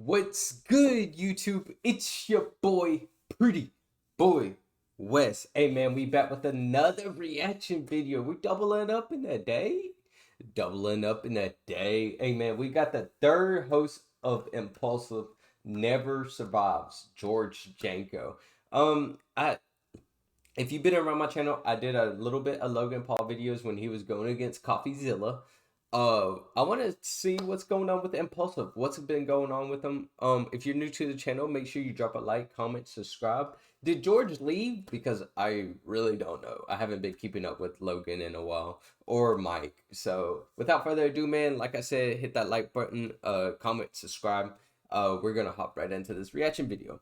What's good, YouTube? It's your boy, Pretty Boy West. Hey man, we back with another reaction video. We're doubling up in a day. Doubling up in a day. Hey man, we got the third host of Impulsive Never Survives, George Janko. I if you've been around my channel, I did a little bit of Logan Paul videos when he was going against CoffeeZilla. I want to see what's going on with Impulsive. What's been going on with them? If you're new to the channel, make sure you drop a like, comment, subscribe. Did George leave? Because I really don't know. I haven't been keeping up with Logan in a while, or Mike. So without further ado, man, like I said, hit that like button, comment, subscribe. We're gonna hop right into this reaction video.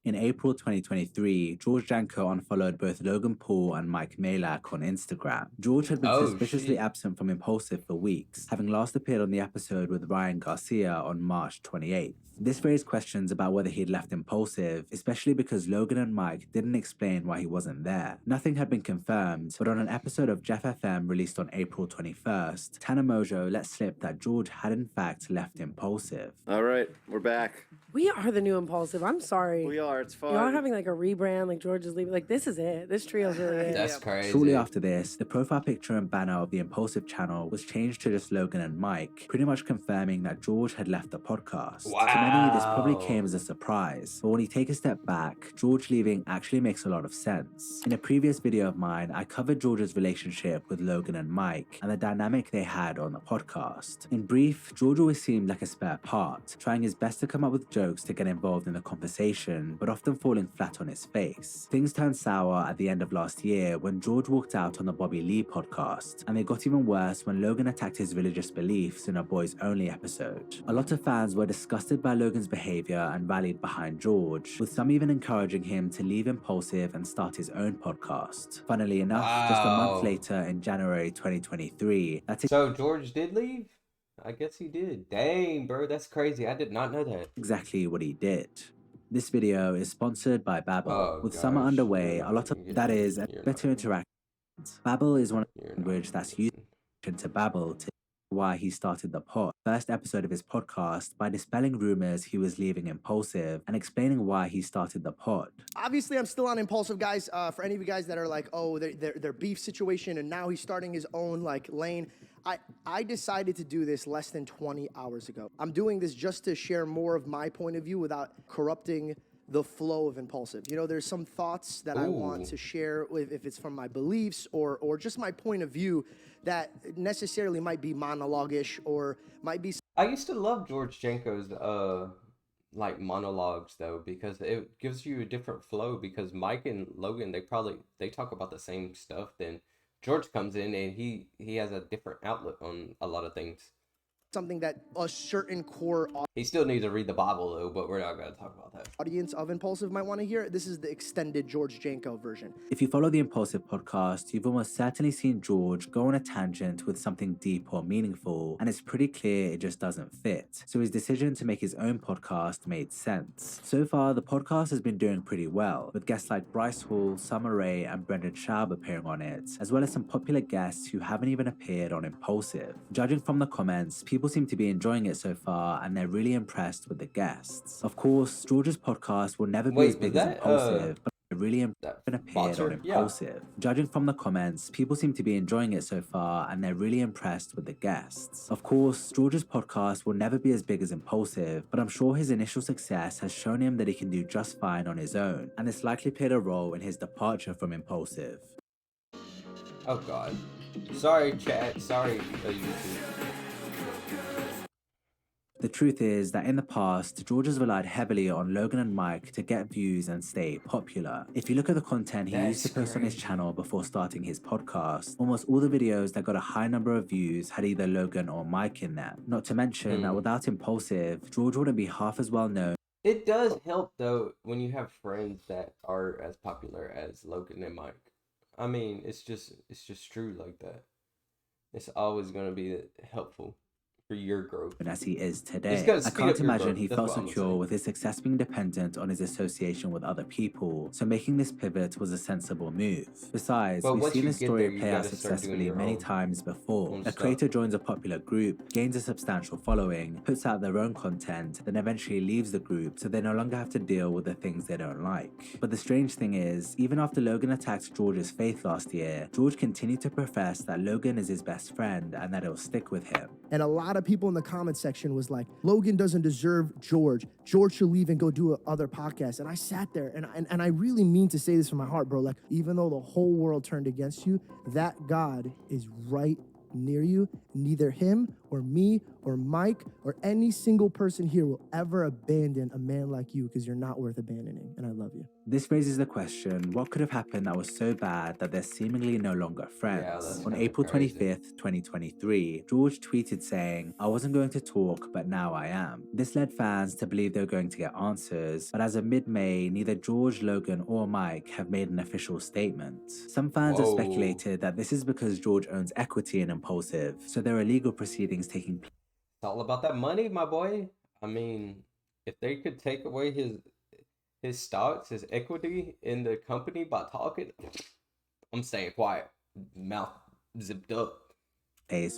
In April 2023, George Janko unfollowed both Logan Paul and Mike Malak on Instagram. George had been suspiciously absent from Impaulsive for weeks, having last appeared on the episode with Ryan Garcia on March 28th. This raised questions about whether he'd left Impaulsive, especially because Logan and Mike didn't explain why he wasn't there. Nothing had been confirmed, but on an episode of Jeff FM released on April 21st, Tana Mojo let slip that George had in fact left Impaulsive. All right, we're back. We are the new Impaulsive. I'm sorry. We are. It's fine. Y'all are having like a rebrand, like George is leaving. Like, this is it. This trio's really it. That's crazy. Shortly after this, the profile picture and banner of the Impaulsive channel was changed to just Logan and Mike, pretty much confirming that George had left the podcast. Wow. To many, this probably came as a surprise, but when you take a step back, George leaving actually makes a lot of sense. In a previous video of mine, I covered George's relationship with Logan and Mike and the dynamic they had on the podcast. In brief, George always seemed like a spare part, trying his best to come up with jokes to get involved in the conversation, but often falling flat on his face. Things turned sour at the end of last year when George walked out on the Bobby Lee podcast, and they got even worse when Logan attacked his religious beliefs in a Boys Only episode. A lot of fans were disgusted by Logan's behavior and rallied behind George, with some even encouraging him to leave Impaulsive and start his own podcast. Funnily enough, just a month later in January 2023, So George did leave? I guess he did. Dang, bro, that's crazy. I did not know that. Exactly what he did. This video is sponsored by Babbel. With summer underway, a lot of better interactions. Babbel is one of the language that's used to Babbel to why he started the pod. First episode of his podcast by dispelling rumors he was leaving Impaulsive and explaining why he started the pod. Obviously, I'm still on Impaulsive, guys. For any of you guys that are like, oh, their beef situation, and now he's starting his own like lane. I decided to do this less than 20 hours ago. I'm doing this just to share more of my point of view without corrupting the flow of Impaulsive. You know, there's some thoughts that I want to share with, if it's from my beliefs or just my point of view that necessarily might be monologue-ish or might be... I used to love George Janko's like monologues though, because it gives you a different flow, because Mike and Logan, they talk about the same stuff. Then George comes in and he has a different outlook on a lot of things. Something that a certain core He still needs to read the Bible though, but we're not going to talk about that. Audience of Impaulsive might want to hear. This is the extended George Janko version. If you follow the Impaulsive podcast, you've almost certainly seen George go on a tangent with something deep or meaningful, and it's pretty clear it just doesn't fit. So his decision to make his own podcast made sense. So far, the podcast has been doing pretty well, with guests like Bryce Hall, Summer Rae, and Brendan Schaub appearing on it, as well as some popular guests who haven't even appeared on Impaulsive. Judging from the comments, people seem to be enjoying it so far, and they're really impressed with the guests. Of course, George's podcast will never be as big as Impaulsive, but really appeared on Impaulsive. Judging from the comments, people seem to be enjoying it so far, and they're really impressed with the guests. Of course, George's podcast will never be as big as Impaulsive, but I'm sure his initial success has shown him that he can do just fine on his own, and this likely played a role in his departure from Impaulsive. Oh god. Sorry chat, sorry YouTube. The truth is that in the past, George has relied heavily on Logan and Mike to get views and stay popular. If you look at the content he used to post on his channel before starting his podcast, almost all the videos that got a high number of views had either Logan or Mike in them. Not to mention that without Impaulsive, George wouldn't be half as well known. It does help though when you have friends that are as popular as Logan and Mike. I mean, it's just true like that. It's always going to be helpful. for your growth. as he is today. gonna I speed can't up your imagine growth. he That's felt what I'm secure saying. with his success being dependent on his association with other people, so making this pivot was a sensible move. Besides, But we've once seen you this get story there, you play out gotta start doing successfully your many own times before. A stuff. creator joins a popular group, gains a substantial following, puts out their own content, then eventually leaves the group so they no longer have to deal with the things they don't like. But the strange thing is, even after Logan attacked George's faith last year, George continued to profess that Logan is his best friend and that he'll stick with him. And a lot of people in the comment section was like, Logan doesn't deserve George. George should leave and go do other podcasts. And I sat there and I really mean to say this from my heart, bro. Like, even though the whole world turned against you, that God is right near you. Neither him or me or Mike or any single person here will ever abandon a man like you, because you're not worth abandoning. And I love you. This raises the question, what could have happened that was so bad that they're seemingly no longer friends? that's On kinda April crazy. 25th, 2023, George tweeted saying, "I wasn't going to talk, but now I am." This led fans to believe they were going to get answers, but as of mid-May, neither George, Logan, or Mike have made an official statement. Some fans have Whoa. speculated that this is because George owns equity in Impaulsive, so there are legal proceedings taking place. It's all about that money, my boy. I mean, if they could take away his stocks, his equity in the company by talking, I'm staying quiet, mouth zipped up.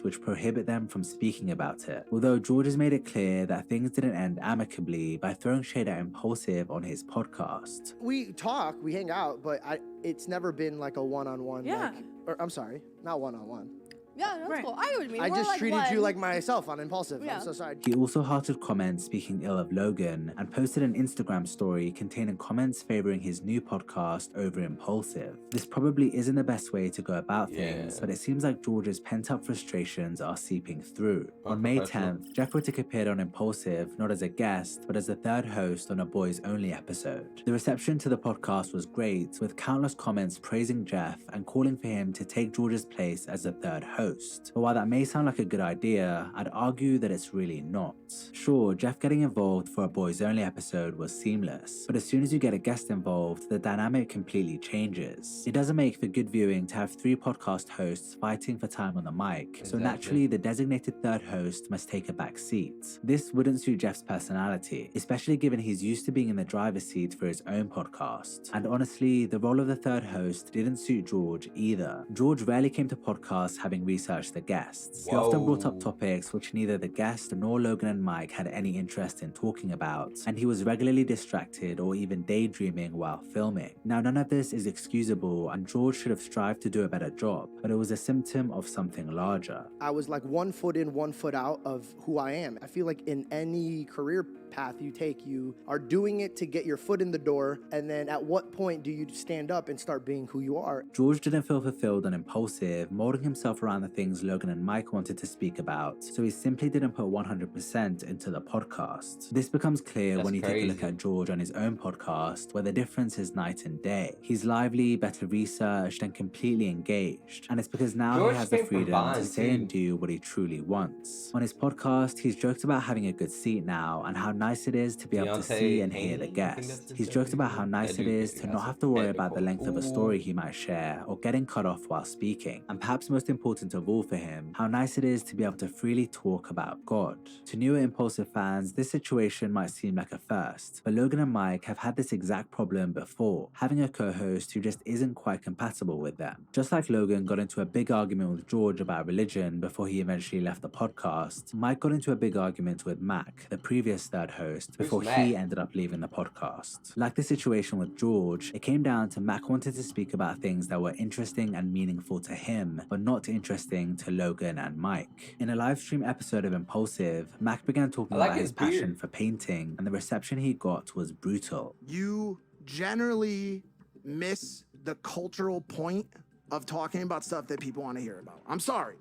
Which prohibit them from speaking about it. Although George has made it clear that things didn't end amicably by throwing shade at Impaulsive on his podcast. We talk, we hang out, but it's never been like a one-on-one. Yeah. I'm sorry, not one-on-one. Yeah, that's Right. cool. I know what you mean. I We're just like treated you one. like myself on Impulsive. Yeah. I'm so sorry. He also hearted comments speaking ill of Logan and posted an Instagram story containing comments favoring his new podcast over Impaulsive. This probably isn't the best way to go about things, Yeah. but it seems like George's pent-up frustrations are seeping through. On May Unprofessional. 10th, Jeff Rittick appeared on Impaulsive not as a guest, but as the third host on a Boys Only episode. The reception to the podcast was great, with countless comments praising Jeff and calling for him to take George's place as the third host. But while that may sound like a good idea, I'd argue that it's really not. Sure, Jeff getting involved for a Boys Only episode was seamless, but as soon as you get a guest involved, the dynamic completely changes. It doesn't make for good viewing to have 3 podcast hosts fighting for time on the mic, so Exactly. naturally the designated third host must take a back seat. This wouldn't suit Jeff's personality, especially given he's used to being in the driver's seat for his own podcast. And honestly, the role of the third host didn't suit George either. George rarely came to podcasts having researched the guests. He often brought up Whoa. topics which neither the guest nor Logan and Mike had any interest in talking about, and he was regularly distracted or even daydreaming while filming. Now, none of this is excusable, and George should have strived to do a better job, but it was a symptom of something larger. I was like 1 foot in, 1 foot out of who I am. I feel like in any career path you take, you are doing it to get your foot in the door, and then at what point do you stand up and start being who you are? George didn't feel fulfilled and Impaulsive, molding himself around the things Logan and Mike wanted to speak about, so he simply didn't put 100% into the podcast. This becomes clear That's when you take a look crazy. at George on his own podcast, where the difference is night and day. He's lively, better researched, and completely engaged, and it's because now George he has the came from freedom to Vine, say and too. do what he truly wants. On his podcast, he's joked about having a good seat now and how nice it is to be able to Deontay see and hear the Haney, I think that's guest. his He's joked about name. how nice That it dude is to has not a have to worry about the technical- length of a story he might share or getting cut off while speaking. And perhaps most important of all for him, how nice it is to be able to freely talk about God. To newer Impaulsive fans, this situation might seem like a first, but Logan and Mike have had this exact problem before, having a co-host who just isn't quite compatible with them. Just like Logan got into a big argument with George about religion before he eventually left the podcast, Mike got into a big argument with Mac, the previous third host, before he Mac? ended up leaving the podcast. Like the situation with George, it came down to Mac wanted to speak about things that were interesting and meaningful to him, but not interesting to Logan and Mike. In a live stream episode of Impaulsive, Mac began talking I like about his his passion beard. for painting, and the reception he got was brutal. You generally miss the cultural point of talking about stuff that people want to hear about. I'm sorry.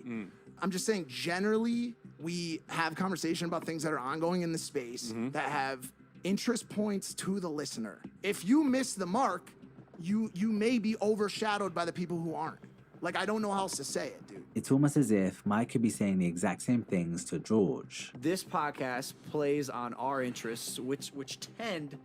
I'm just saying, generally, we have conversation about things that are ongoing in the space that have interest points to the listener. If you miss the mark, you may be overshadowed by the people who aren't. Like, I don't know how else to say it, dude. It's almost as if Mike could be saying the exact same things to George. This podcast plays on our interests, which tend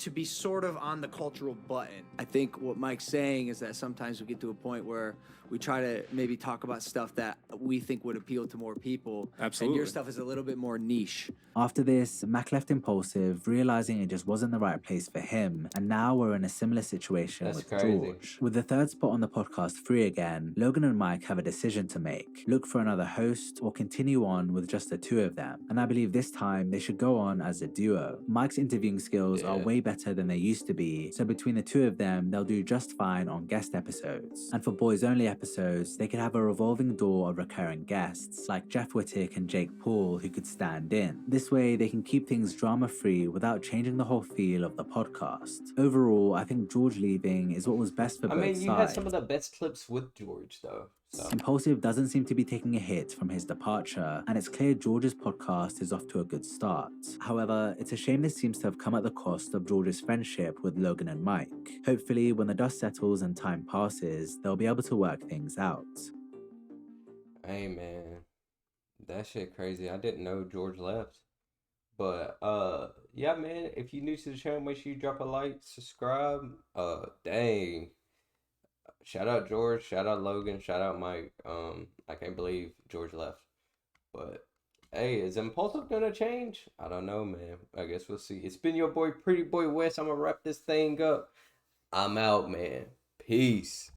to be sort of on the cultural button. I think what Mike's saying is that sometimes we get to a point where we try to maybe talk about stuff that we think would appeal to more people. Absolutely. And your stuff is a little bit more niche. After this, Mac left Impulsive, realizing it just wasn't the right place for him, and now we're in a similar situation That's with crazy. George. With the third spot on the podcast free again, Logan and Mike have a decision to make: look for another host or continue on with just the two of them. And I believe this time they should go on as a duo. Mike's interviewing skills are way better than they used to be, so between the two of them, they'll do just fine on guest episodes. And for boys only episodes, they could have a revolving door of recurring guests, like Jeff Wittick and Jake Paul, who could stand in. This way, they can keep things drama-free without changing the whole feel of the podcast. Overall, I think George leaving is what was best for both sides. You had some of the best clips with George, though. So. Impulsive doesn't seem to be taking a hit from his departure, and it's clear George's podcast is off to a good start. However, it's a shame this seems to have come at the cost of George's friendship with Logan and Mike. Hopefully, when the dust settles and time passes, they'll be able to work things out. Hey, man. That shit crazy. I didn't know George left. But, yeah, man, if you're new to the channel, make sure you drop a like, subscribe. Dang. Shout out George, shout out Logan, shout out Mike. I can't believe George left. But hey, is Impulsive gonna change? I don't know, man. I guess we'll see. It's been your boy Pretty Boy West. I'm gonna wrap this thing up. I'm out, man. Peace.